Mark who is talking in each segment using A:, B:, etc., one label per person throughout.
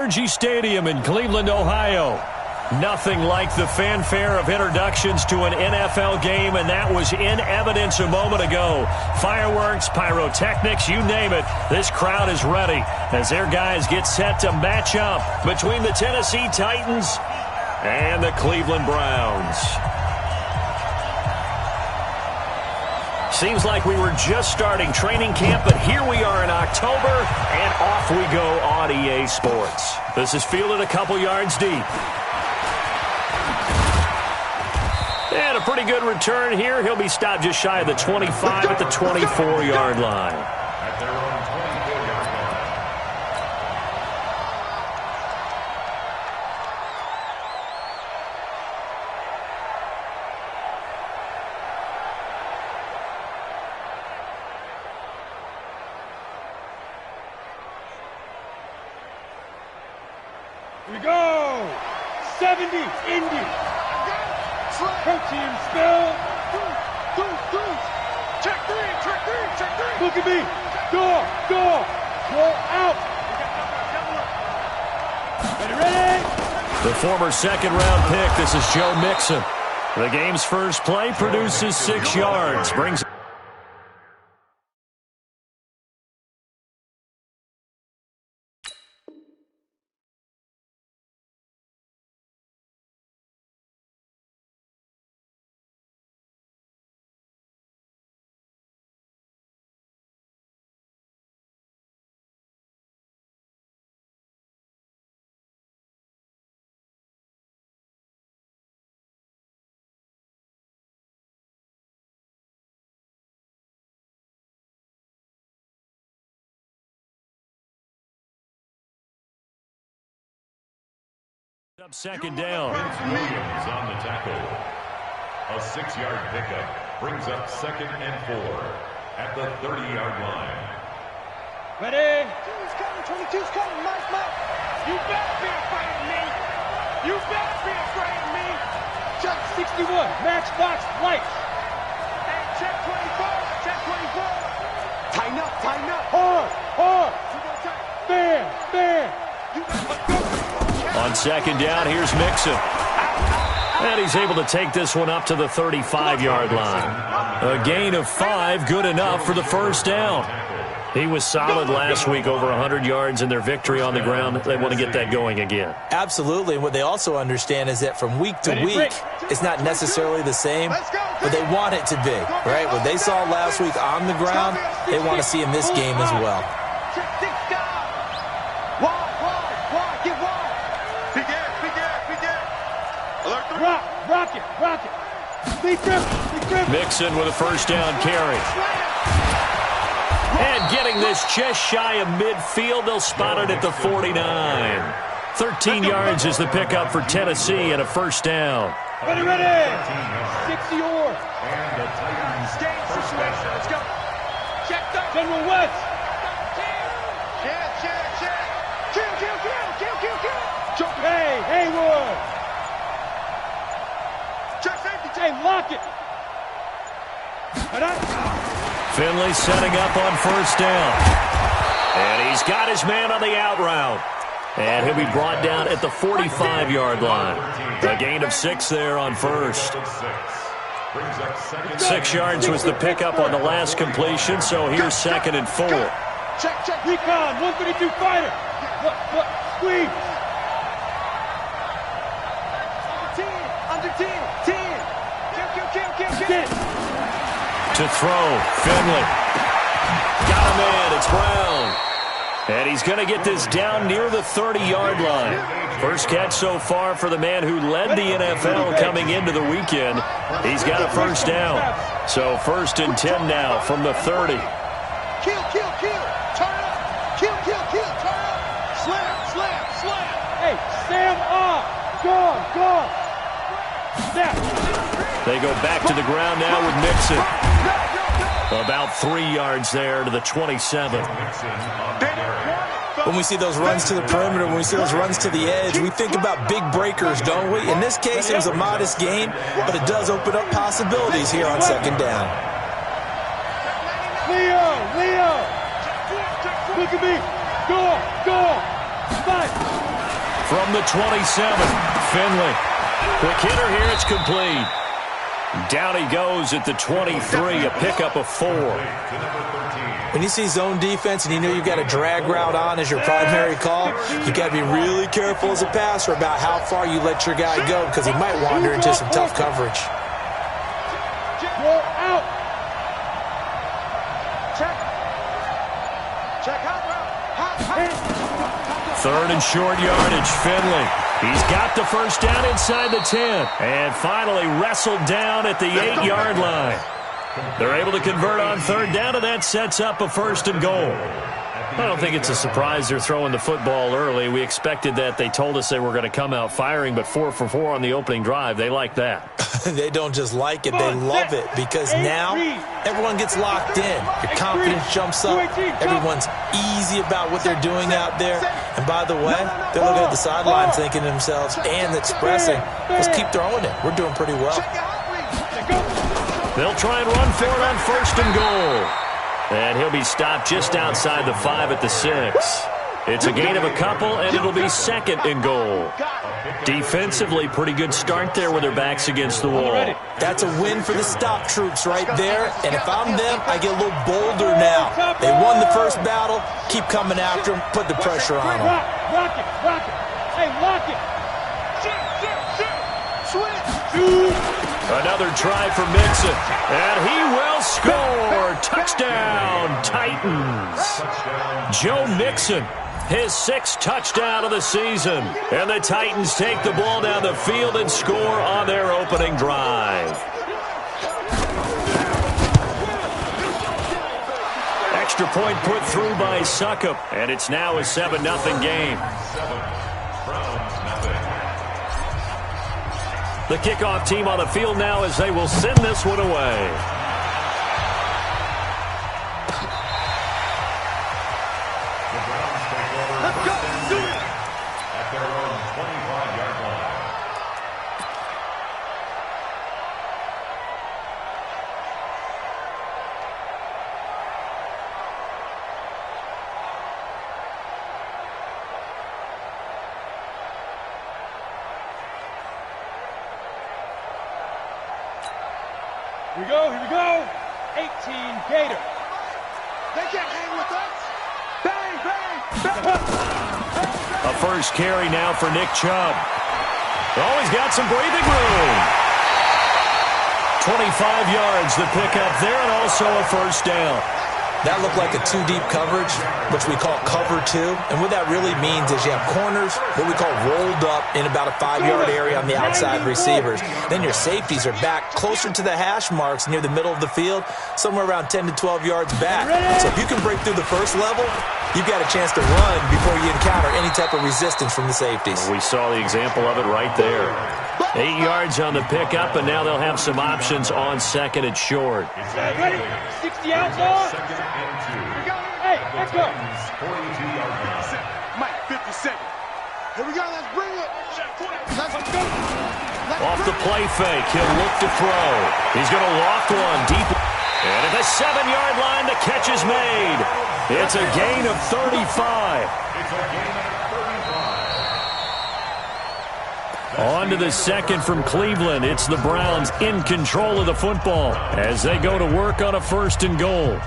A: Energy Stadium in Cleveland, Ohio. Nothing like the fanfare of introductions to an NFL game, and that was in evidence a moment ago. Fireworks, pyrotechnics, you name it. This crowd is ready as their guys get set to match up between the Tennessee Titans and the Cleveland Browns. Seems like we were just starting training camp, but here we are in October, and off we go on EA Sports. This is fielded a couple yards deep. And a pretty good return here. He'll be stopped just shy of the 25 at the 24-yard line.
B: At their own 24-yard line.
C: Here we go! 70, Indy! Protein spell! Check three! Look at me! Go! Roll out! Ready?
A: The former second-round pick, this is Joe Mixon. The game's first play produces 6 yards, brings up second down.
B: Williams on the tackle. A 6-yard pickup brings up 2nd and 4 at the 30-yard line.
C: Ready?
D: 22's coming, Mike. You better be afraid of me. You better be afraid of me.
C: Check 61, matchbox lights.
D: Hey, check 24. Tighten up.
C: Hard. Bam.
D: You better go.
A: On second down, here's Mixon. And he's able to take this one up to the 35-yard line. A gain of 5, good enough for the first down. He was solid last week, over 100 yards in their victory on the ground. They want to get that going again.
E: Absolutely. And what they also understand is that from week to week, it's not necessarily the same, but they want it to be, right? What they saw last week on the ground, they want to see in this game as well.
C: Rock it. Big grip.
A: Mixon with a first down carry. And getting this just shy of midfield, they'll spot it at the 49. 13 yards is the pickup for Tennessee and a first down.
C: Ready. 60 yards.
B: And the Titans
D: Game situation. Let's go. Check that.
C: General West.
D: Kill.
C: Hey, Haywood.
D: Check safety.
C: Hey, lock it.
A: Finley setting up on first down. And he's got his man on the out route. And he'll be brought down at the 45-yard line. A gain of 6 there on first. 6 yards was the pickup on the last completion, so here's 2nd and 4.
C: Check. Recon, 132 fighter. What? Squeeze.
D: Under 10.
C: Get.
A: To throw, Finley. Got him in, it's Brown. And he's going to get this down near the 30-yard line. First catch so far for the man who led the NFL coming into the weekend. He's got a first down. So 1st and 10 now from the 30.
D: Kill. Turn up. Kill. Turn up. Slam.
C: Hey, stand up. Go. Snap.
A: They go back to the ground now with Mixon. About 3 yards there to the 27.
E: When we see those runs to the perimeter, when we see those runs to the edge, we think about big breakers, don't we? In this case, it was a modest gain, but it does open up possibilities here on second down.
C: Leo. Look at me. Go. Fight.
A: From the 27, Finley. Quick hitter here, it's complete. Down he goes at the 23, a pickup of 4.
E: When you see zone defense and you know you've got a drag route on as your primary call, you got to be really careful as a passer about how far you let your guy go because he might wander into some tough coverage.
D: Roll out. Check. Check out route.
A: Third and short yardage, Finley. He's got the first down inside the 10. And finally wrestled down at the 8-yard line. They're able to convert on third down, and that sets up a first and goal. I don't think it's a surprise they're throwing the football early. We expected that. They told us they were going to come out firing, but 4 for 4 on the opening drive. They like that.
E: They don't just like it, they love it, because now everyone gets locked in. Your confidence jumps up. Everyone's easy about what they're doing out there. And by the way, they're looking at the sideline thinking to themselves and expressing, let's keep throwing it. We're doing pretty well.
A: They'll try and run for it on first and goal. And he'll be stopped just outside the 5 at the 6. It's a gain of a couple, and it'll be second and goal. Defensively, pretty good start there with their backs against the wall.
E: That's a win for the stop troops right there. And if I'm them, I get a little bolder now. They won the first battle. Keep coming after them. Put the pressure on them.
D: Rock it. Hey, lock it. Switch.
A: Another try for Mixon, and he will score. Touchdown, Titans. Joe Mixon, his 6th touchdown of the season. And the Titans take the ball down the field and score on their opening drive. Extra point put through by Succop, and it's now a 7-0 game. The kickoff team on the field now as they will send this one away.
D: Let's go. Do it.
B: At their own 25-yard line.
C: Here we go. 18 Gator.
D: They can't hang with us. Bang, bang.
A: A first carry now for Nick Chubb. Oh, he's got some breathing room. 25 yards the pickup there, and also a first down.
E: That looked like a 2-deep coverage, which we call cover 2. And what that really means is you have corners, what we call rolled up in about a 5-yard area on the outside receivers. Then your safeties are back closer to the hash marks near the middle of the field, somewhere around 10 to 12 yards back. So if you can break through the first level, you've got a chance to run before you encounter any type of resistance from the safeties.
A: We saw the example of it right there. 8 yards on the pickup, and now they'll have some options on second and short.
C: Ready? 60 outlaws. Hey, let's go.
B: 42-yard line.
D: Mike, 50 seconds. Here we go. Let's bring it. Let's go.
A: Off the play fake, he'll look to throw. He's going to loft one deep. And at the 7-yard line, the catch is made. It's a gain of 35.
B: It's a gain of 35.
A: On to the second from Cleveland. It's the Browns in control of the football as they go to work on a first and goal.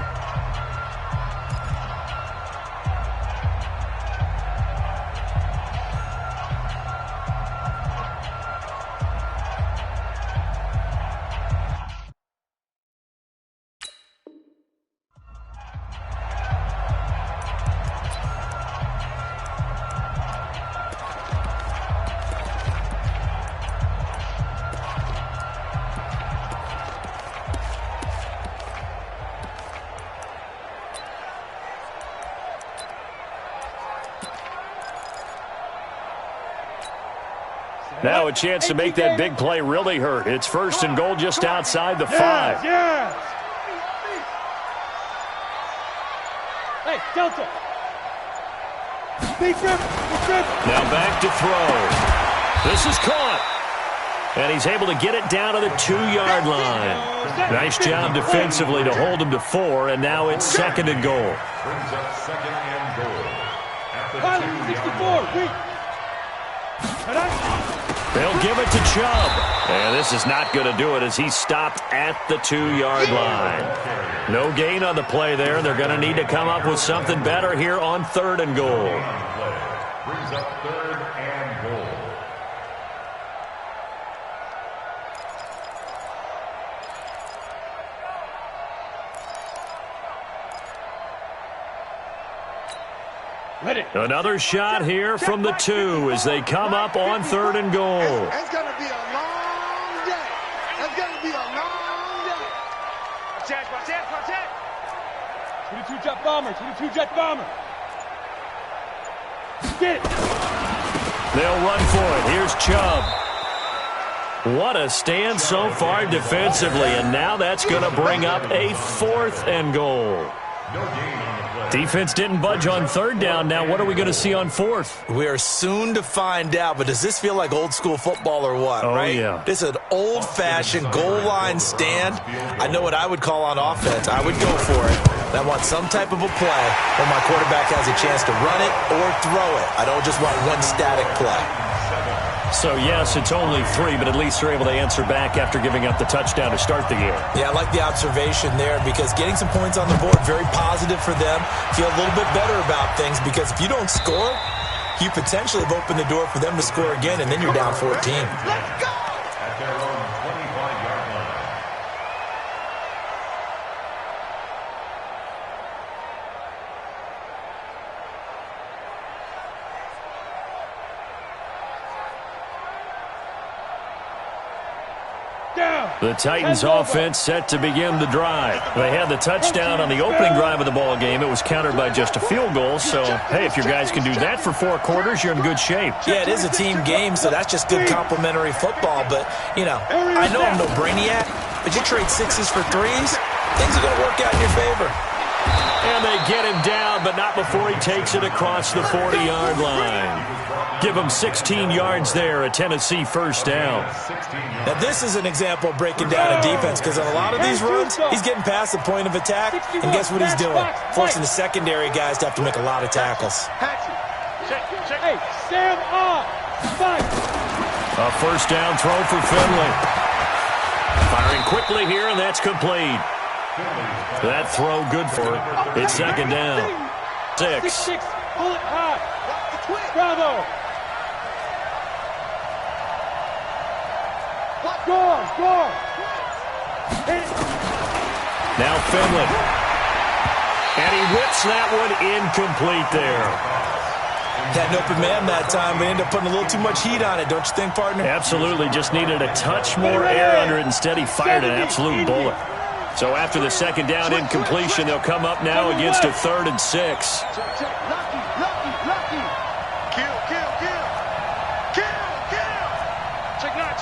A: Now a chance to make that big play really hurt. It's first and goal just outside the 5.
C: Yes. Hey, Delta. Deep grip.
A: Now back to throw. This is caught. And he's able to get it down to the 2-yard line. Nice job defensively to hold him to 4, and now it's second and goal.
B: Brings up second and goal. At the
C: Pilot
B: 2-yard line.
C: 64, weak.
A: They'll give it to Chubb. And this is not going to do it as he's stopped at the 2-yard line. No gain on the play there. They're going to need to come up with something better here on 3rd and goal.
B: Brings up 3rd and goal.
A: Another shot here from the 2 as they come up on 3rd and goal.
D: It's going to be a long day. It's going to be a long day. Watch that.
C: 22 jet bomber. 22 jet bomber. Get it.
A: They'll run for it. Here's Chubb. What a stand so far defensively, and now that's going to bring up a 4th and goal. Defense didn't budge on 3rd down. Now what are we going to see on 4th?
E: We are soon to find out, but does this feel like old school football or what, right?
A: Yeah.
E: This is an old-fashioned goal line stand. I know what I would call on offense. I would go for it. I want some type of a play where my quarterback has a chance to run it or throw it. I don't just want one static play.
A: So, yes, it's only 3, but at least they're able to answer back after giving up the touchdown to start the game.
E: Yeah, I like the observation there because getting some points on the board, very positive for them. Feel a little bit better about things because if you don't score, you potentially have opened the door for them to score again, and then you're down 14.
B: Let's go! At their own 25-yard line.
A: The Titans offense set to begin the drive. They had the touchdown on the opening drive of the ball game. It was countered by just a field goal. So, hey, if your guys can do that for 4 quarters, you're in good shape.
E: Yeah, it is a team game, so that's just good complimentary football. But, you know, I know I'm no brainiac, but you trade 6s for 3s, things are going to work out in your favor.
A: And they get him down, but not before he takes it across the 40-yard line. Give him 16 yards there, a Tennessee first down.
E: Now, this is an example of breaking down a defense because on a lot of these runs, he's getting past the point of attack, and guess what he's doing? Forcing the secondary guys to have to make a lot of tackles.
C: Hey, stand up. Fight.
A: A first down throw for Finley. Firing quickly here, and that's complete. That throw good for it. It's second down. 6.
C: Pull it high. Bravo. Score.
A: Now Finley. And he whips that one incomplete there.
E: Had an open man that time, but ended up putting a little too much heat on it, don't you think, partner?
A: Absolutely. Just needed a touch more air under it. Instead, he fired an absolute bullet. So after the second down incompletion, they'll come up now against a 3rd and 6.
D: Lucky. Kill. Check 9.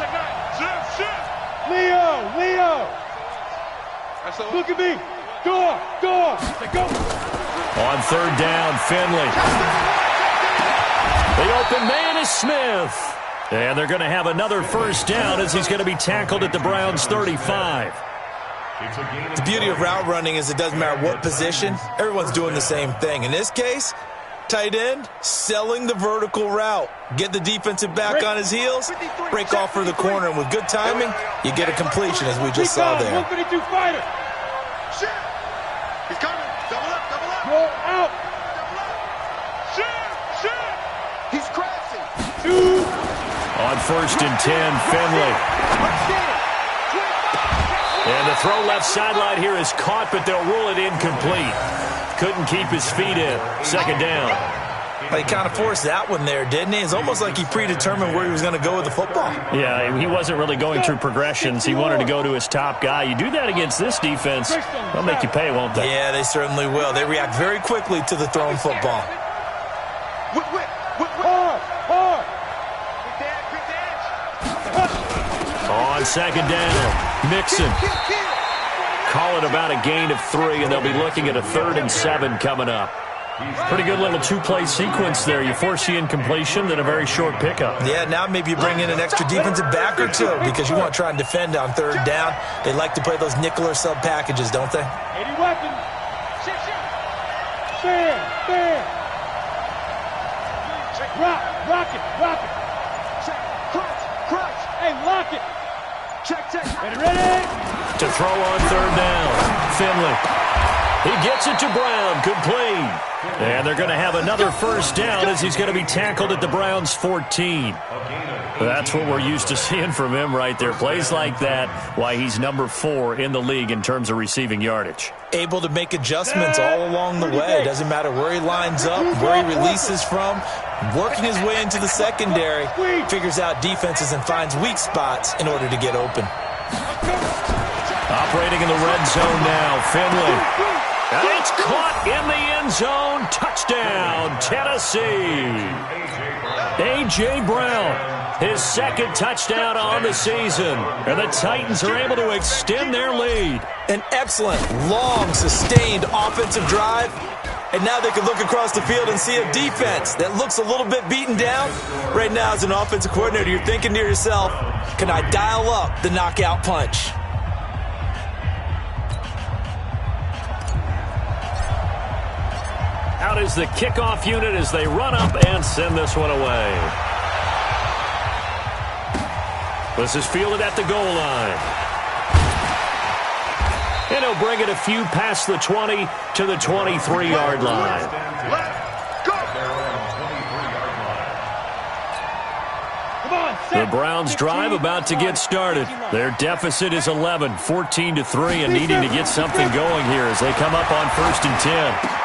D: Shift.
C: Leo. Look at me. Door. Go.
A: On 3rd down, Finley. The open man is Smith. And they're going to have another first down as he's going to be tackled at the Browns' 35.
E: The beauty of route running is it doesn't matter what position. Everyone's doing the same thing. In this case, tight end, selling the vertical route. Get the defensive back on his heels, break off for the corner, and with good timing, you get a completion as we just saw there.
C: 152 fighter.
D: Shit. He's coming. Double up.
C: Roll out.
D: Shit. He's crashing.
C: 2.
A: On 1st and 10, Finley. And the throw left sideline here is caught, but they'll rule it incomplete. Couldn't keep his feet in. Second down.
E: Well, he kind of forced that one there, didn't he? It's almost like he predetermined where he was going to go with the football.
A: Yeah, he wasn't really going through progressions. He wanted to go to his top guy. You do that against this defense, they'll make you pay, won't they?
E: Yeah, they certainly will. They react very quickly to the thrown football.
C: Hard.
A: On second down, Mixon. Call it about a gain of 3, and they'll be looking at a 3rd and 7 coming up. Pretty good little 2-play sequence there. You force the incompletion, then a very short pickup.
E: Yeah, now maybe you bring in an extra defensive back or 2 because you want to try and defend on 3rd down. They like to play those nickel or sub packages, don't they?
C: 80 weapons. Stand. Rock it. Hey, lock it.
D: Check, check.
C: Ready?
A: To throw on third down. Finley. He gets it to Brown. Complete. And they're going to have another first down as he's going to be tackled at the Browns' 14. That's what we're used to seeing from him right there. Plays like that, why he's number 4 in the league in terms of receiving yardage.
E: Able to make adjustments all along the way. Doesn't matter where he lines up, where he releases from. Working his way into the secondary, figures out defenses and finds weak spots in order to get open.
A: Operating in the red zone now, Finley. And it's caught in the end zone. Touchdown, Tennessee. A.J. Brown, his second touchdown on the season. And the Titans are able to extend their lead.
E: An excellent, long, sustained offensive drive. And now they can look across the field and see a defense that looks a little bit beaten down. Right now, as an offensive coordinator, you're thinking to yourself, can I dial up the knockout punch?
A: Out is the kickoff unit as they run up and send this one away. This is fielded at the goal line. And he'll bring it a few past the 20 to the 23-yard line. The Browns drive about to get started. Their deficit is 11, 14-3, and needing to get something going here as they come up on 1st and 10.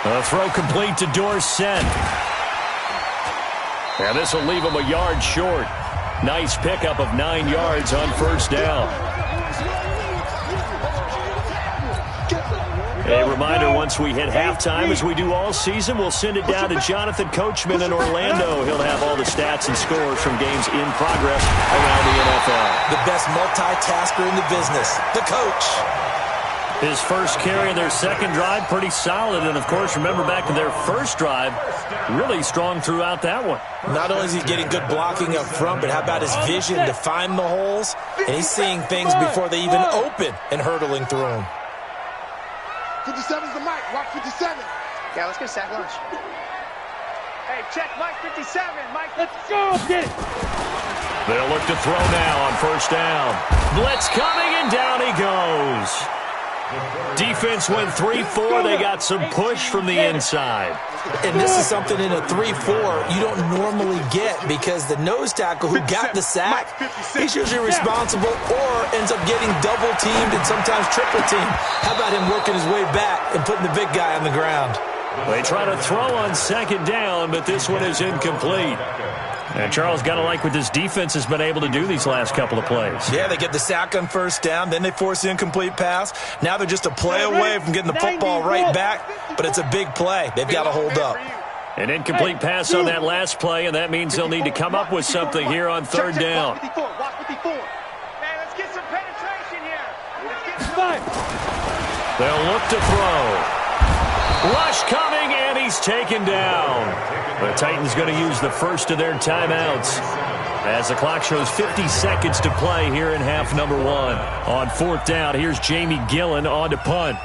A: A throw complete to Dorsett. And this will leave him a yard short. Nice pickup of 9 yards on first down. A reminder, once we hit halftime, as we do all season, we'll send it down to Jonathan Coachman in Orlando. He'll have all the stats and scores from games in progress around the NFL.
E: The best multitasker in the business, the coach.
A: His first carry of their second drive, pretty solid. And, of course, remember back to their first drive, really strong throughout that one.
E: Not only is he getting good blocking up front, but how about his vision to find the holes? And he's seeing things before they even open and hurtling through them.
D: 57's the mic. Watch 57.
F: Yeah, let's get sack lunch. Hey, check Mike 57. Mike,
C: let's go. Get it.
A: They'll look to throw now on first down. Blitz coming, and down he goes. Defense went 3-4. They got some push from the inside.
E: And this is something in a 3-4 you don't normally get because the nose tackle who got the sack, he's usually responsible or ends up getting double-teamed and sometimes triple-teamed. How about him working his way back and putting the big guy on the ground?
A: They try to throw on second down, but this one is incomplete. And Charles, got to like what this defense has been able to do these last couple of plays.
E: Yeah, they get the sack on first down, then they force the incomplete pass. Now they're just a play away from getting the football right back, but it's a big play. They've got to hold up.
A: An incomplete pass on that last play, and that means they'll need to come up with something here on third down.
F: Man, let's get some penetration here.
A: They'll look to throw. Rush coming, and he's taken down. The Titans going to use the first of their timeouts as the clock shows 50 seconds to play here in half number 1. On fourth down, here's Jamie Gillen on to punt.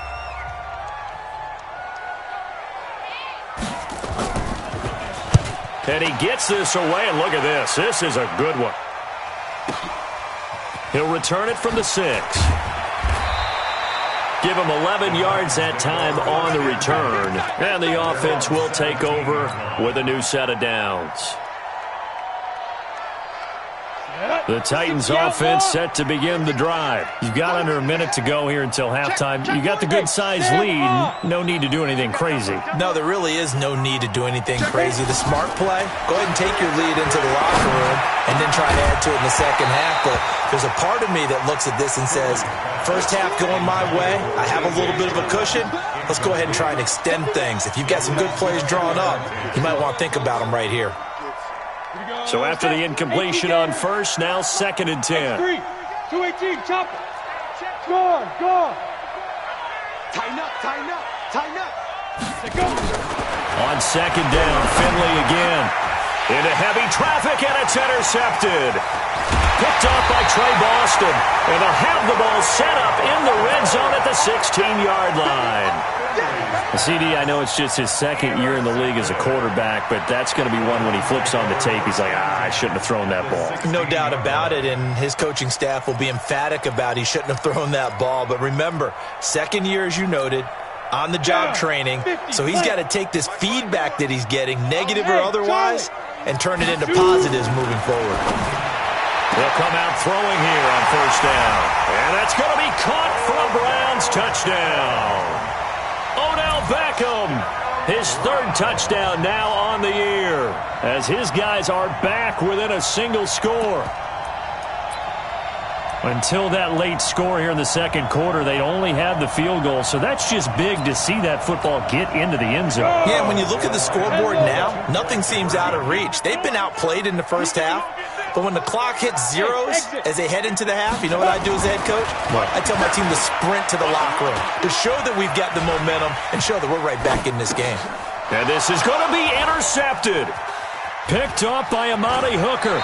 A: And he gets this away, and look at this. This is a good one. He'll return it from the 6. Give him 11 yards that time on the return. And the offense will take over with a new set of downs. The Titans offense set to begin the drive. You've got under a minute to go here until halftime. You got the good-sized lead. No need to do anything crazy.
E: No, there really is no need to do anything crazy. The smart play, go ahead and take your lead into the locker room and then try to add to it in the second half. But there's a part of me that looks at this and says, first half going my way, I have a little bit of a cushion. Let's go ahead and try and extend things. If you've got some good plays drawn up, you might want to think about them right here.
A: So after the incompletion on first, now 2nd and 10.
C: 218, chop it. Go on.
D: Tighten up.
C: Let's go.
A: On second down, Finley again. Into heavy traffic, and it's intercepted. Picked off by Trey Boston. And they'll have the ball set up in the red zone at the 16-yard line. CD, I know it's just his second year in the league as a quarterback, but that's going to be one when he flips on the tape. He's like, I shouldn't have thrown that ball.
E: No doubt about it, and his coaching staff will be emphatic about he shouldn't have thrown that ball. But remember, second year, as you noted, on-the-job training, so he's got to take this feedback that he's getting, negative or otherwise, and turn it into positives moving forward.
A: They'll come out throwing here on first down. And that's going to be caught for a Browns touchdown. Odell Beckham, his third touchdown now on the year, as his guys are back within a single score. Until that late score here in the second quarter, they only had the field goal, so that's just big to see that football get into the end zone.
E: Yeah, when you look at the scoreboard now, nothing seems out of reach. They've been outplayed in the first half, but when the clock hits zeros as they head into the half, you know what I do as a head coach?
A: What?
E: I tell my team to sprint to the locker room to show that we've got the momentum and show that we're right back in this game.
A: And this is going to be intercepted. Picked off by Amani Hooker.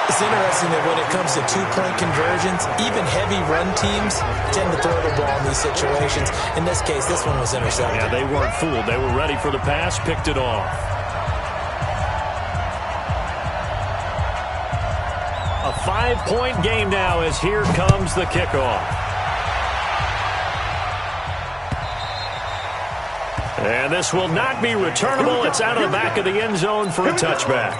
E: It's interesting that when it comes to two-point conversions, even heavy run teams tend to throw the ball in these situations. In this case, this one was intercepted.
A: Yeah, they weren't fooled. They were ready for the pass, picked it off. A 5-point game now as here comes the kickoff. And this will not be returnable. It's out of the back of the end zone for a touchback.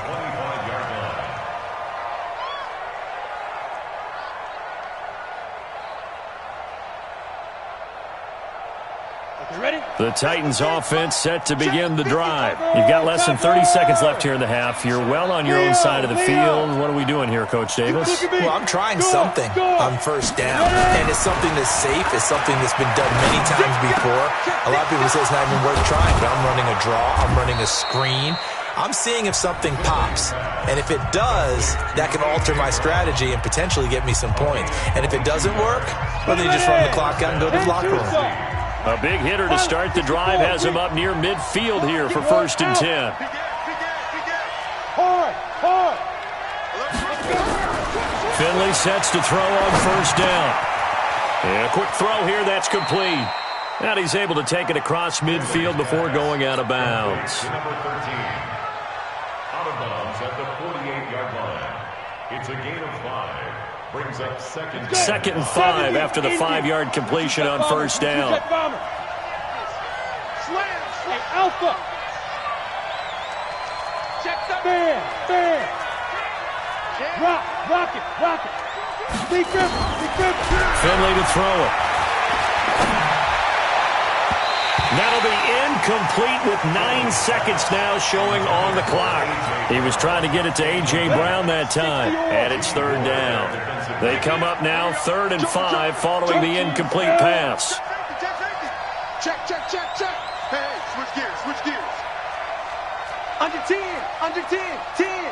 A: The Titans offense set to begin the drive. You've got less than 30 seconds left here in the half. You're well on your own side of the field. What are we doing here, Coach Davis?
E: Well, I'm trying something on first down, and it's something that's safe. It's something that's been done many times before. A lot of people say it's not even worth trying, but I'm running a draw. I'm running a screen. I'm seeing if something pops, and if it does, that can alter my strategy and potentially get me some points. And if it doesn't work, well, then you just run the clock out and go to the locker room.
A: A big hitter to start the drive has him up near midfield here for 1st and 10. Finley sets to throw on first down. And a quick throw here, that's complete. And he's able to take it across midfield before going out of bounds.
B: Number 13, out of bounds at the 48-yard line. It's a gain of 5. Brings up second
A: and 5 after the 5-yard completion on first down.
C: Hey, Alpha. Check the bam. Rock it. Be careful.
A: Finley to throw it. That'll be incomplete with 9 seconds now showing on the clock. He was trying to get it to A.J. Brown that time, and it's 3rd down. They come up now 3rd and 5 following the incomplete pass.
D: Check. Hey, switch gears. Under 10. Kill.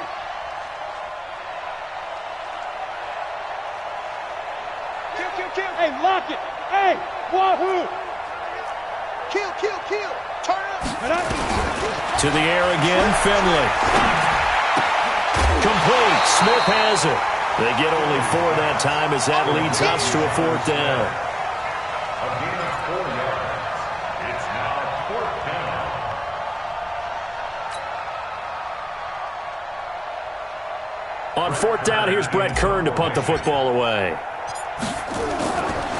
C: Hey, lock it. Hey, wahoo.
D: Kill. Turn up.
A: To the air again, Finley. Complete. Smith has it. They get only 4 that time as that leads us to a 4th down.
B: A gain of 4 yards. It's now 4th down.
A: On 4th down, here's Brett Kern to punt the football away.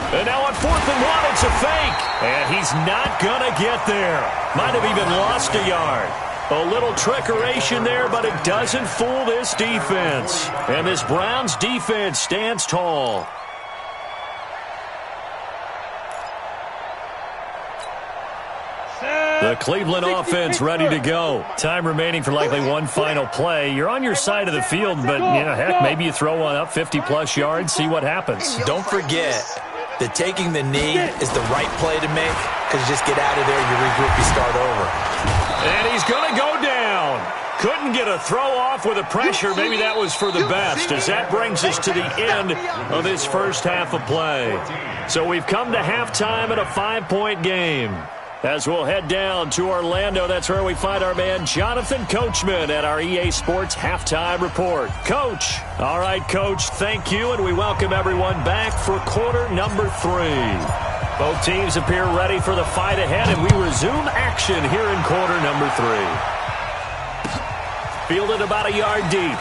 A: And now on 4th and 1, it's a fake. And he's not going to get there. Might have even lost a yard. A little trickeration there, but it doesn't fool this defense. And this Browns defense stands tall. The Cleveland offense ready to go. Time remaining for likely one final play. You're on your side of the field, but, heck, maybe you throw one up 50-plus yards, see what happens.
E: Don't forget that taking the knee is the right play to make, because you just get out of there, you regroup, you start over.
A: And he's going to go down. Couldn't get a throw off with the pressure. Maybe that was for the best, as that brings us to the end of this first half of play. So we've come to halftime at a 5-point game. As we'll head down to Orlando, that's where we find our man Jonathan Coachman at our EA Sports Halftime Report. Coach. All right, Coach, thank you, and we welcome everyone back for quarter number 3. Both teams appear ready for the fight ahead, and we resume action here in quarter number 3. Fielded about a yard deep.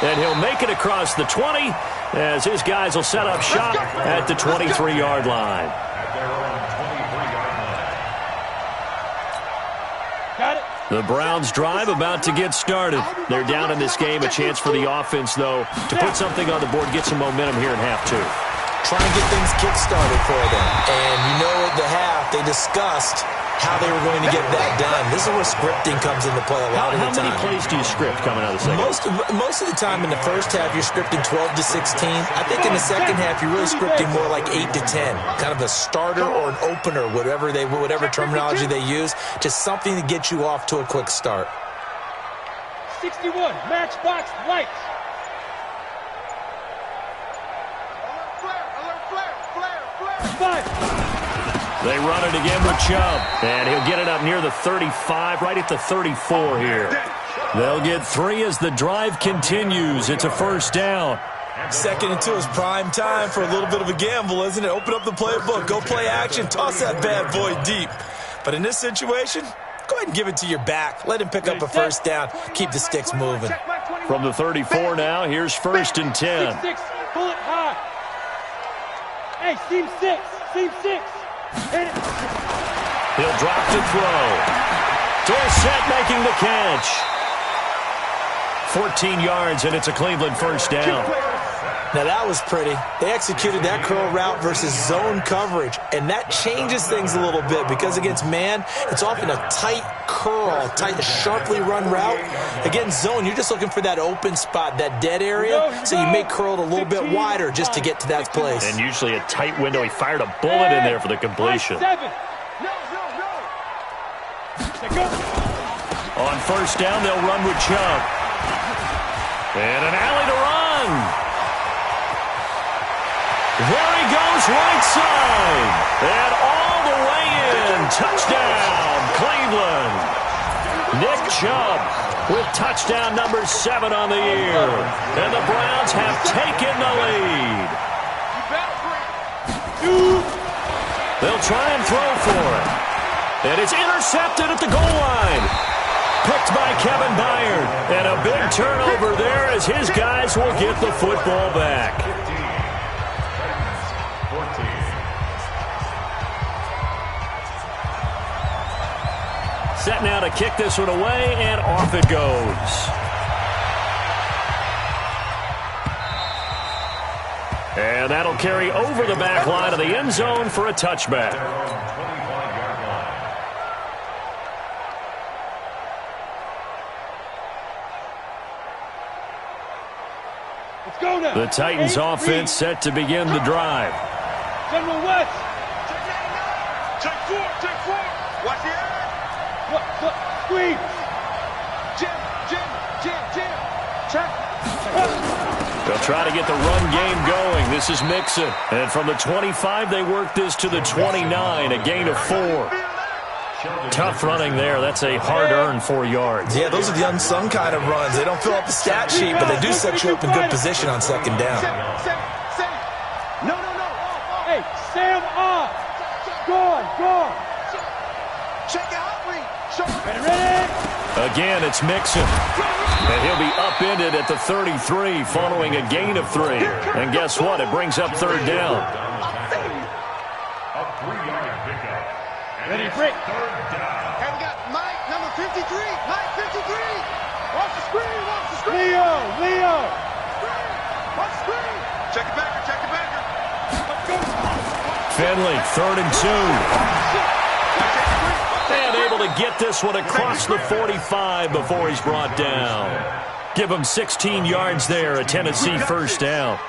A: And he'll make it across the 20 as his guys will set up shop at the 23-yard line.
B: At their own 23-yard line.
C: Got it.
A: The Browns drive about to get started. They're down in this game. A chance for the offense, though, to put something on the board, get some momentum here in half 2.
E: Trying to get things kick-started for them. And you know at the half, they discussed how they were going to get that done. This is where scripting comes into play a lot of the time.
A: How many plays do you script coming out of the second?
E: Most of the time in the first half, you're scripting 12 to 16. I think in the second half, you're really scripting more like 8 to 10. Kind of a starter or an opener, whatever terminology they use. Just something to get you off to a quick start.
C: 61, matchbox lights. Flare.
A: They run it again with Chubb, and he'll get it up near the 35, right at the 34 here. They'll get 3 as the drive continues. It's a first down.
E: 2nd and 2 is prime time for a little bit of a gamble, isn't it? Open up the playbook, go play action, toss that bad boy deep. But in this situation, go ahead and give it to your back. Let him pick up a first down. Keep the sticks moving.
A: From the 34 now, here's 1st and 10.
C: 6, pull it high. Hey, seam 6. Hit it.
A: He'll drop to throw. Dorsett making the catch. 14 yards, and it's a Cleveland first down.
E: Now, that was pretty. They executed that curl route versus zone coverage, and that changes things a little bit because against man, it's often a tight curl, tight, sharply run route. Against zone, you're just looking for that open spot, that dead area, so you may curl it a little bit wider just to get to that place.
A: And usually a tight window. He fired a bullet in there for the completion.
C: 7.
A: On first down, they'll run with Chubb. And an alley to run. There he goes, right side. And all the way in. Touchdown, Cleveland. Nick Chubb with touchdown number 7 on the year. And the Browns have taken the lead. They'll try and throw for it. And it's intercepted at the goal line. Picked by Kevin Byard. And a big turnover there as his guys will get the football back. Set now to kick this one away, and off it goes. And that'll carry over the back line of the end zone for a touchback.
C: Let's go now.
A: The Titans offense set to begin the drive.
C: General West.
D: Check 4. Watch the air.
C: Look, squeeze.
D: Jim. Check.
A: They'll try to get the run game going. This is Mixon. And from the 25, they work this to the 29, a gain of 4. Tough running there. That's a hard-earned 4 yards.
E: Yeah, those are the unsung kind of runs. They don't fill up the stat sheet, but they do set you up in good position on second down.
D: No.
C: Hey, Sam off. Gone.
D: Check out, read.
C: Ready?
A: Again, it's Mixon. And he'll be upended at the 33 following a gain of 3. And guess what? It brings up third down.
B: A 3-yard pickup.
C: Ready, break.
B: Third down.
D: And we got Mike, number 53. Mike 53. Watch the screen.
C: Leo.
D: Watch the screen. Check it back.
A: Finley, 3rd and 2. And able to get this one across the 45 before he's brought down. Give him 16 yards there, a Tennessee first down.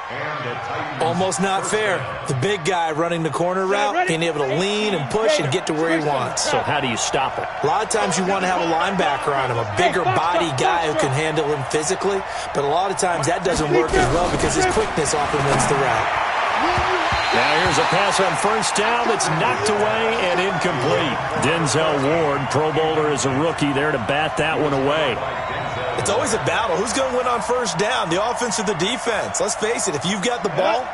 E: Almost not fair. The big guy running the corner route, being able to lean and push and get to where he wants.
A: So how do you stop it?
E: A lot of times you want to have a linebacker on him, a bigger body guy who can handle him physically. But a lot of times that doesn't work as well because his quickness often wins the route.
A: Now here's a pass on first down that's knocked away and incomplete. Denzel Ward, Pro Bowler as a rookie, there to bat that one away.
E: It's always a battle. Who's going to win on first down, the offense or the defense? Let's face it, if you've got the ball,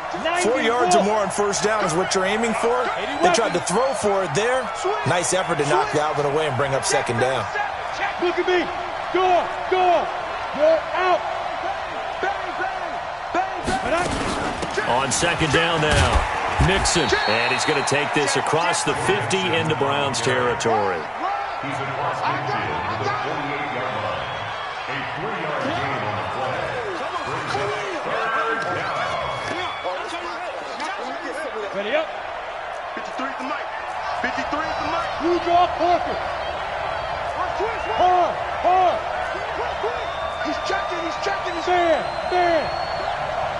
E: 4 yards or more on first down is what you're aiming for. They tried to throw for it there. Nice effort to knock that one away and bring up second down.
C: Look at me. Go. You're out.
A: On second down now, Mixon. And he's going to take this across the 50 into Browns territory.
B: He's across midfield to the 48-yard line. A 3-yard gain on the play. Brings up third down.
C: Ready up.
D: 53 at the mic. 53 at the mic.
C: Who's off Parker? Hard.
D: He's checking.
C: Man.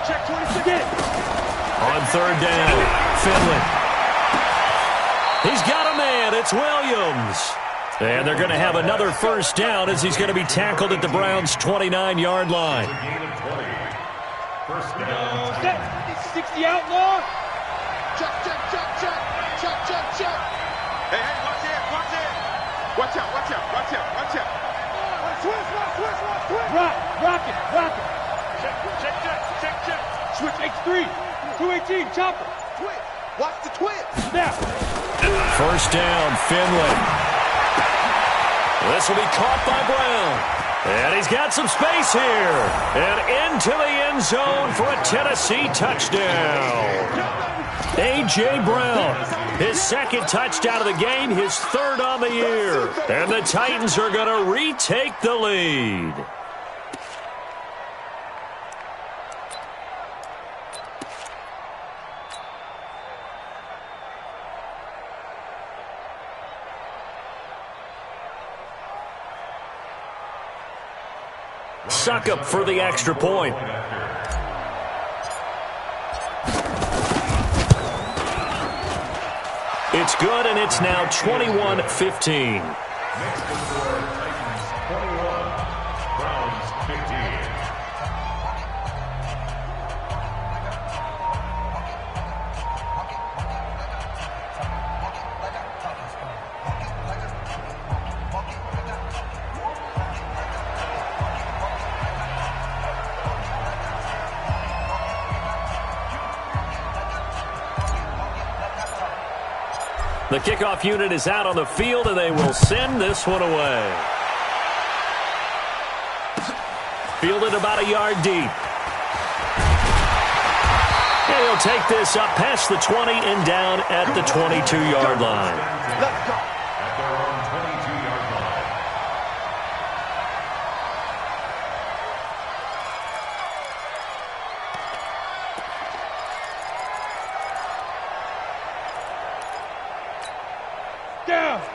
D: Check 26. Get it.
A: On third down, Finley. He's got a man. It's Williams. And they're going to have another first down as he's going to be tackled at the Browns' 29-yard line.
B: A gain of 20. First down.
C: 60 outlaw.
D: Check. Hey, watch it. Watch out.
C: Rock it. Check. Switch X3. 218, chopper.
D: Twit. Watch the twit.
C: Snap.
A: First down, Finley. This will be caught by Brown. And he's got some space here. And into the end zone for a Tennessee touchdown. A.J. Brown, his second touchdown of the game, his third on the year. And the Titans are going to retake the lead. Suckup for the extra point. It's good, and it's now 21-15.
B: Next to score, Titans 21, Browns 15.
A: The kickoff unit is out on the field, and they will send this one away. Fielded about a yard deep. And he'll take this up past the 20 and down at the 22-yard line.
D: Let's go.
B: At their own 22-yard line.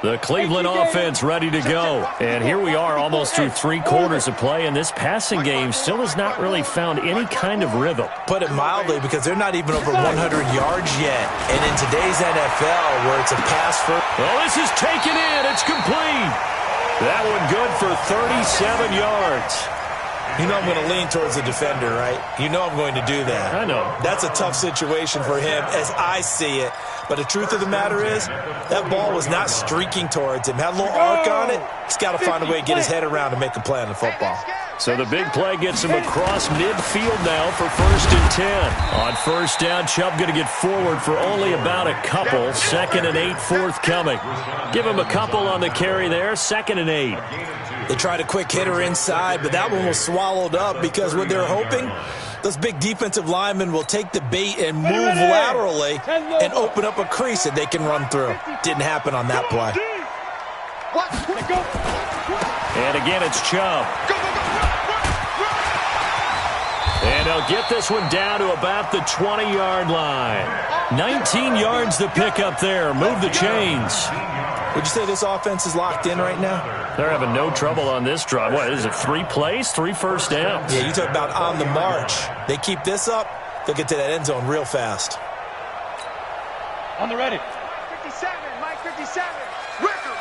A: The Cleveland offense ready to go. And here we are almost through 3 quarters of play, and this passing game still has not really found any kind of rhythm.
E: Put it mildly, because they're not even over 100 yards yet. And in today's NFL, where it's a pass for...
A: Well, this is taken in. It's complete. That one good for 37 yards.
E: You know I'm going to lean towards the defender, right? You know I'm going to do that.
A: I know.
E: That's a tough situation for him as I see it. But the truth of the matter is, that ball was not streaking towards him. Had a little arc on it. He's got to find a way to get his head around and make a play on the football.
A: So the big play gets him across midfield now for 1st and 10. On first down, Chubb going to get forward for only about a couple. 2nd and 8 forthcoming. Give him a couple on the carry there. 2nd and 8.
E: They tried a quick hitter inside, but that one was swallowed up because what they're hoping, those big defensive linemen will take the bait and move laterally and open up a crease that they can run through. Didn't happen on that play.
A: And again, it's Chubb. And he'll get this one down to about the 20-yard line. 19 yards the pickup there. Move the chains.
E: Would you say this offense is locked in right now?
A: They're having no trouble on this drive. What is it, 3 plays, 3 first downs?
E: Yeah, you talk about on the march. They keep this up, they'll get to that end zone real fast.
C: On the ready.
F: 57, Mike 57.
D: Record.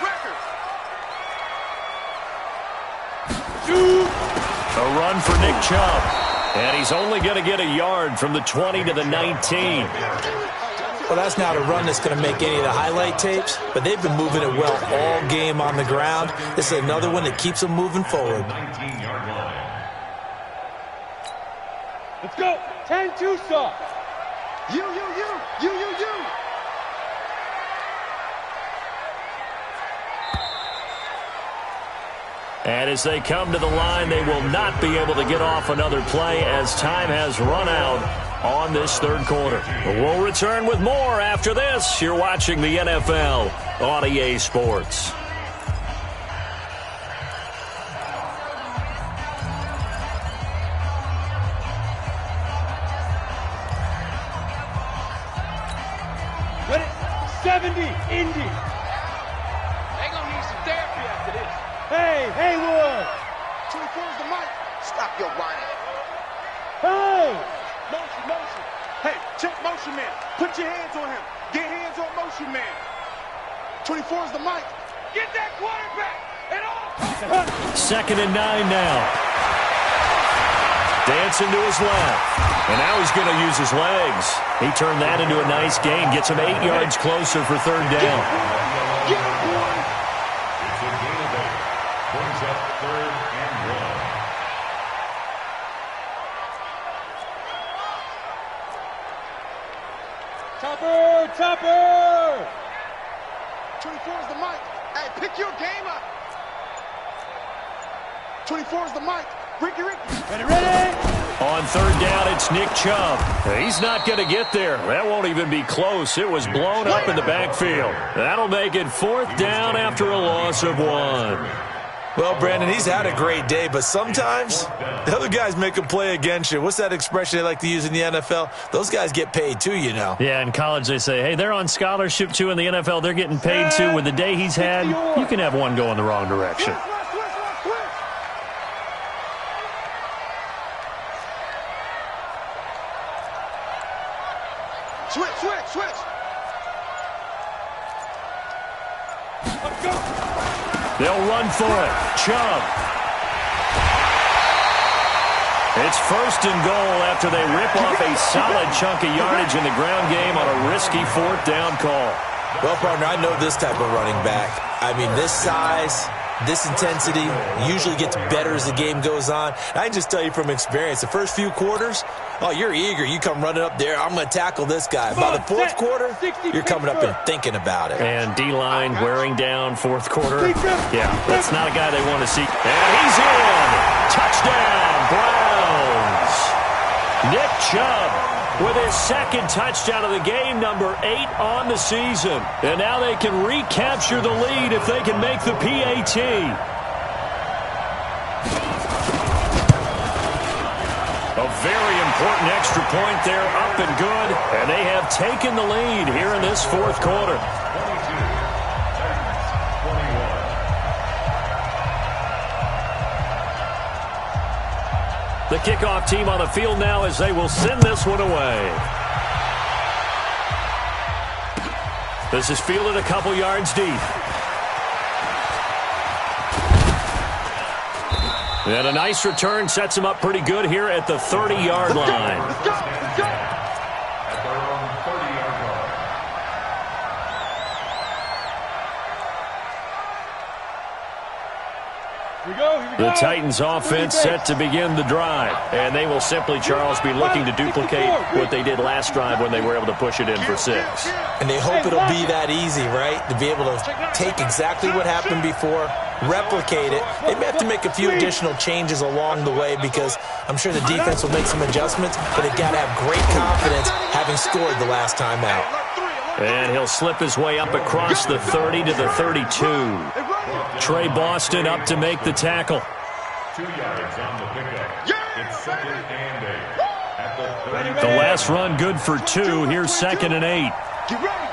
A: A run for Nick Chubb. And he's only going to get a yard from the 20 to the 19.
E: Well, that's not a run that's going to make any of the highlight tapes, but they've been moving it well all game on the ground. This is another one that keeps them moving forward.
B: 19-yard line.
C: Let's go. 10-2 stop.
D: You.
A: And as they come to the line, they will not be able to get off another play as time has run out on this third quarter. We'll return with more after this. You're watching the NFL on EA Sports.
C: Ready? 70, Indy.
D: They gonna need some therapy after this.
C: Hey, Haywood.
D: 24's the mic. Stop your whining.
C: Hey.
D: Motion. Hey, check motion man. Put your hands on him. Get hands on motion man. 24's the mic. Get that quarterback. And all.
A: 2nd and 9 now. Dancing to his left. And now he's going to use his legs. He turned that into a nice gain. Gets him 8 yards closer for third down.
D: Get him, boy.
B: It's a gain of 8. Brings up 3rd and 1.
C: Topper.
D: 24's the mic. Hey, pick your game up. 24's the mic. Ricky.
C: Ready?
A: On third down, it's Nick Chubb. He's not going to get there. That won't even be close. It was blown up in the backfield. That'll make it 4th down after a loss of 1.
E: Well, Brandon, he's had a great day, but sometimes the other guys make a play against you. What's that expression they like to use in the NFL? Those guys get paid too, you know.
A: Yeah, in college they say, hey, they're on scholarship too. In the NFL, they're getting paid too. With the day he's had, you can have one go in the wrong direction.
D: Switch.
A: They'll run for it. Chubb. It's 1st and goal after they rip off a solid chunk of yardage in the ground game on a risky 4th down call.
E: Well, partner, I know this type of running back. I mean, this size, this intensity usually gets better as the game goes on. I can just tell you from experience, the first few quarters, oh, you're eager. You come running up there, I'm going to tackle this guy. By the 4th quarter, you're coming up and thinking about it.
A: And D-line wearing down 4th quarter. Yeah, that's not a guy they want to see. And he's in. Touchdown, Browns. Nick Chubb with his 2nd touchdown of the game, number 8 on the season. And now they can recapture the lead if they can make the PAT. A very important extra point there, up and good. And they have taken the lead here in this 4th quarter.
B: 22. Titans 21.
A: The kickoff team on the field now as they will send this one away. This is fielded a couple yards deep. And a nice return sets him up pretty good here at the 30-yard line.
D: Let's go.
B: At their own 30-yard line.
C: Here we go.
A: The Titans offense set to begin the drive. And they will simply, Charles, be looking to duplicate what they did last drive when they were able to push it in for 6.
E: And they hope it'll be that easy, right? To be able to take exactly what happened before, replicate it. They may have to make a few additional changes along the way because I'm sure the defense will make some adjustments, but they've got to have great confidence having scored the last time out.
A: And he'll slip his way up across the 30 to the 32. Trey Boston up to make the tackle.
B: 2 yards on the pickup. It's 2nd and 8. At the 30.
A: The last run good for 2. Here's 2nd and 8.
D: Get ready.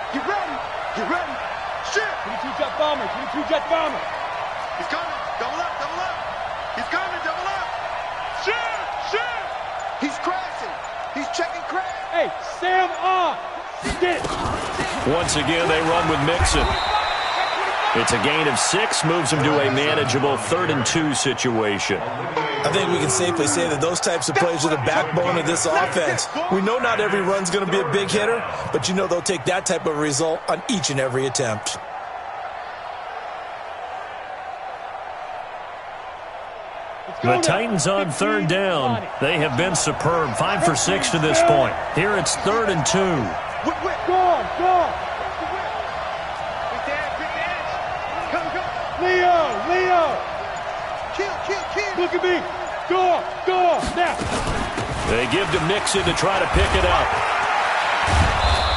D: Shit.
C: 22 jet bomber.
D: He's coming. Double up. He's coming. Double up. Shit. He's crashing. He's checking crash.
C: Hey, Sam on. Get.
A: Once again, they run with Mixon. It's a gain of 6, moves him to a manageable 3rd and 2 situation.
E: I think we can safely say that those types of plays are the backbone of this offense. We know not every run's going to be a big hitter, but you know they'll take that type of result on each and every attempt.
A: The Titans on 3rd down. They have been superb. 5 for 6 to this point. Here it's 3rd and 2.
C: Go on, go on. Leo. Kill. Look at me. Go on, now.
A: They give to Mixon to try to pick it up.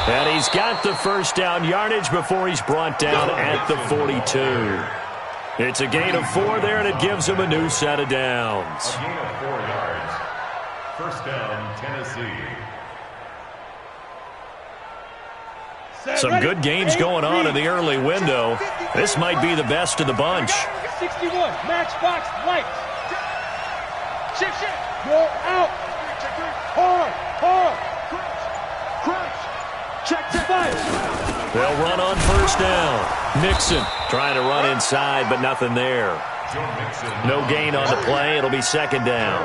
A: And he's got the first down yardage before he's brought down at the 42. It's a gain of 4 there, and it gives him a new set of downs.
B: A gain of 4 yards. First down, Tennessee.
A: Some good games going on in the early window. This might be the best of the bunch.
C: 61, matchbox lights. Shift. Go out. Hard. Crunch. Check. 5.
A: They'll run on first down. Mixon trying to run inside, but nothing there. No gain on the play. It'll be 2nd down.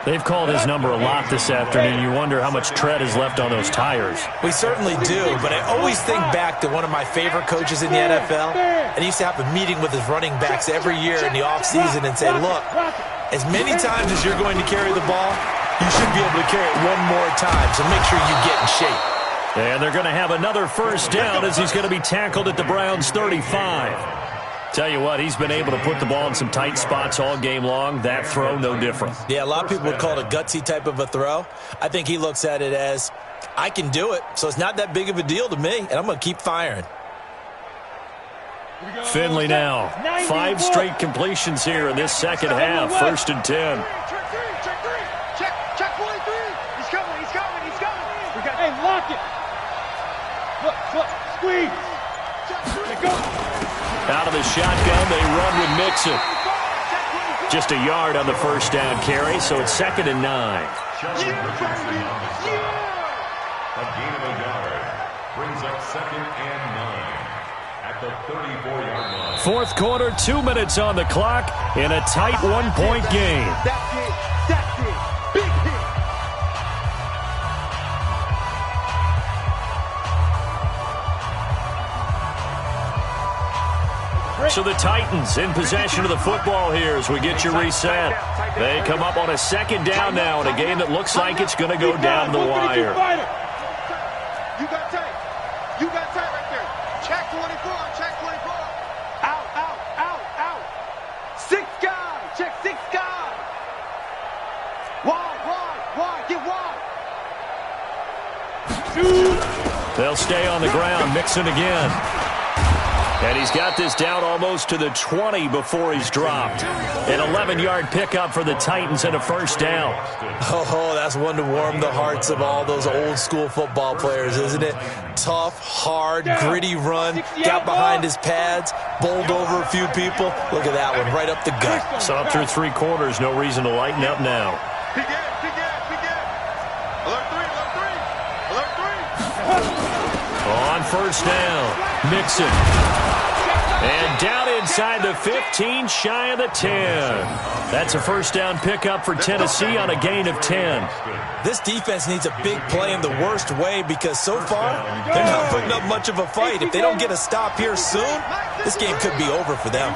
A: They've called his number a lot this afternoon. You wonder how much tread is left on those tires.
E: We certainly do, but I always think back to one of my favorite coaches in the NFL, and he used to have a meeting with his running backs every year in the offseason and say, look, as many times as you're going to carry the ball, you should be able to carry it one more time, so make sure you get in shape.
A: And they're going to have another first down as he's going to be tackled at the Browns' 35. Tell you what, he's been able to put the ball in some tight spots all game long. That throw, no different.
E: Yeah, a lot of people would call it a gutsy type of a throw. I think he looks at it as, I can do it, so it's not that big of a deal to me, and I'm going to keep firing.
A: Finley now. 5 straight completions here in this second half. 1st and 10.
F: Check 43. He's coming.
C: Hey, lock it. Look, squeeze. Let go.
A: Out of the shotgun, they run with Mixon. Just a yard on the first down carry, so it's 2nd and 9.
B: A gain of a yard brings up 2nd and 9 at the 34-yard line.
A: 4th quarter, 2 minutes on the clock in a tight 1-point game.
C: That's it. Big hit.
A: So the Titans in possession of the football here as we get you reset. They come up on a 2nd down now in a game that looks like it's going to go down the wire.
D: You got tight right there. Check 24. Out. 6 guys. Check 6 guys. Wide. Get wide.
A: They'll stay on the ground. Mixon again. And he's got this down almost to the 20 before he's dropped. An 11-yard pickup for the Titans and a first down.
E: Oh, that's one to warm the hearts of all those old-school football players, isn't it? Tough, hard, gritty run, got behind his pads, bowled over a few people. Look at that one, right up the gut.
A: So up through 3 quarters, no reason to lighten up now.
D: Big game. Alert 3.
A: On first down, Mixon. And down inside the 15, shy of the 10. That's a first down pickup for Tennessee on a gain of 10.
E: This defense needs a big play in the worst way because so far, they're not putting up much of a fight. If they don't get a stop here soon, this game could be over for them.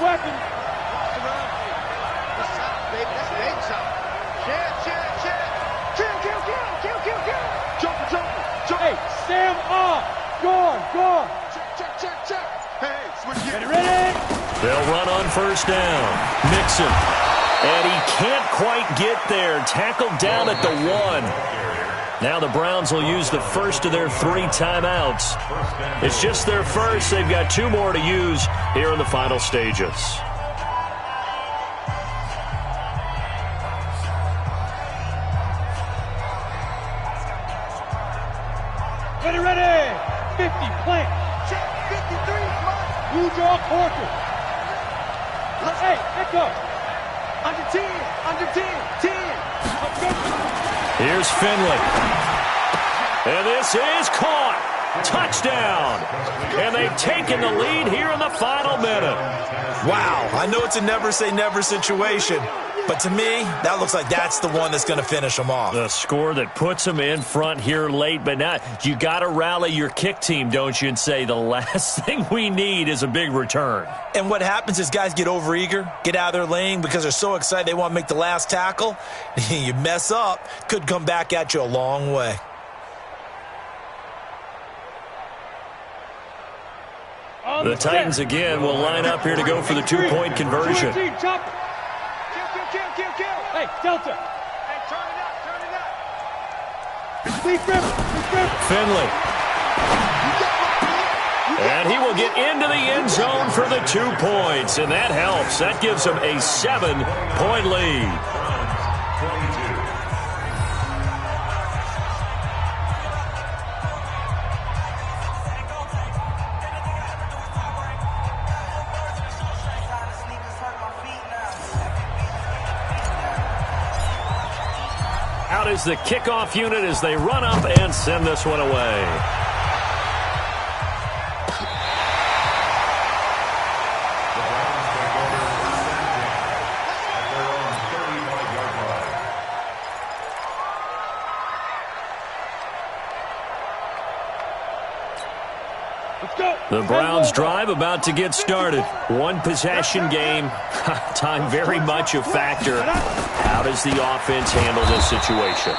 C: Hey, Sam on. Go on.
D: Check. Hey, switch.
C: Ready?
A: They'll run on first down. Mixon. And he can't quite get there. Tackled down at the 1. Now the Browns will use the first of their 3 timeouts. It's just their first. They've got 2 more to use here in the final stages.
C: Ready. 50, plant.
D: Check 53.
C: Blue jaw quarter. Hey, echo.
D: Under 10.
A: Here's Finley. And this is caught. Touchdown! And they've taken the lead here in the final minute.
E: Wow, I know it's a never-say-never situation, but to me, that looks like that's the one that's going to finish them off.
A: The score that puts them in front here late, but now you got to rally your kick team, don't you, and say the last thing we need is a big return.
E: And what happens is guys get overeager, get out of their lane because they're so excited they want to make the last tackle. You mess up, could come back at you a long way.
A: The Titans again will line up here to go for the two-point conversion.
C: Hey, Delta.
F: Hey, turn it up.
A: Finley. And he will get into the end zone for the 2 points, and that helps. That gives them a 7-point lead. Out is the kickoff unit as they run up and send this one away. The Browns drive about to get started. One possession game. Time very much a factor. How does the offense handle this situation?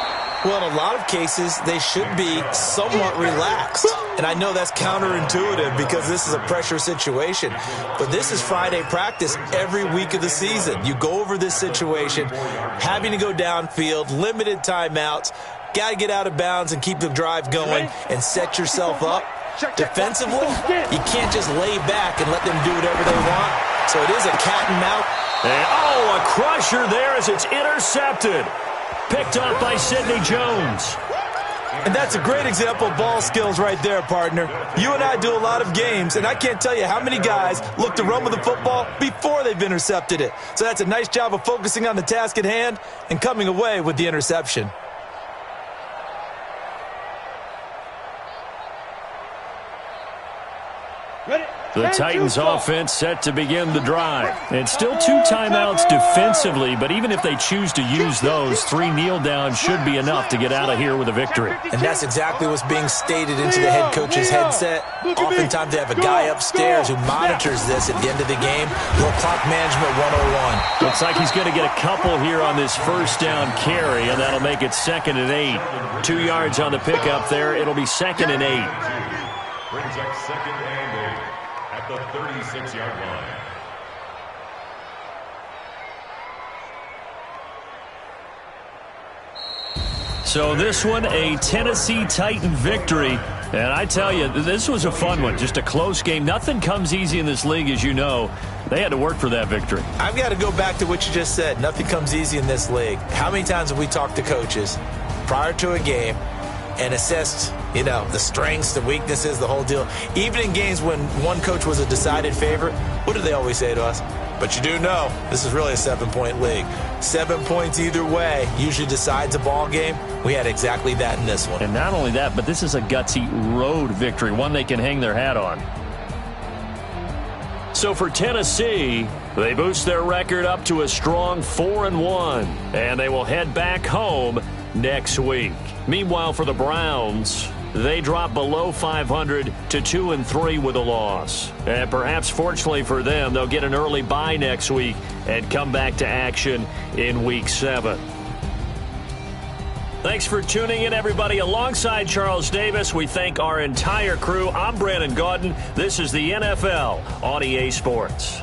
E: Well, in a lot of cases, they should be somewhat relaxed. And I know that's counterintuitive because this is a pressure situation. But this is Friday practice every week of the season. You go over this situation, having to go downfield, limited timeouts, got to get out of bounds and keep the drive going and set yourself up. Defensively, you can't just lay back and let them do whatever they want. So it is a cat and mouse.
A: And, oh, a crusher there as it's intercepted. Picked off by Sidney Jones.
E: And that's a great example of ball skills right there, partner. You and I do a lot of games, and I can't tell you how many guys look to run with the football before they've intercepted it. So that's a nice job of focusing on the task at hand and coming away with the interception.
A: The Titans offense set to begin the drive. And still 2 timeouts defensively, but even if they choose to use those, 3 kneel downs should be enough to get out of here with a victory.
E: And that's exactly what's being stated into the head coach's headset. Oftentimes they have a guy upstairs who monitors this at the end of the game. Little clock management 101.
A: Looks like he's going to get a couple here on this first down carry, and that'll make it 2nd and 8. 2 yards on the pickup there. It'll be 2nd and 8.
B: Brings up 2nd and 8 at the 36-yard line.
A: So this one, a Tennessee Titan victory. And I tell you, this was a fun one. Just a close game. Nothing comes easy in this league, as you know. They had to work for that victory.
E: I've got to go back to what you just said. Nothing comes easy in this league. How many times have we talked to coaches prior to a game and assessed, the strengths, the weaknesses, the whole deal? Even in games when one coach was a decided favorite, what do they always say to us? But you do know, this is really a 7-point league. 7 points either way usually decides a ball game. We had exactly that in this one.
A: And not only that, but this is a gutsy road victory, one they can hang their hat on. So for Tennessee, they boost their record up to a strong 4-1, and they will head back home next week. Meanwhile, for the Browns, they drop below 500 to 2-3 with a loss. And perhaps fortunately for them, they'll get an early bye next week and come back to action in Week 7. Thanks for tuning in, everybody. Alongside Charles Davis, we thank our entire crew. I'm Brandon Gaudin. This is the NFL on EA Sports.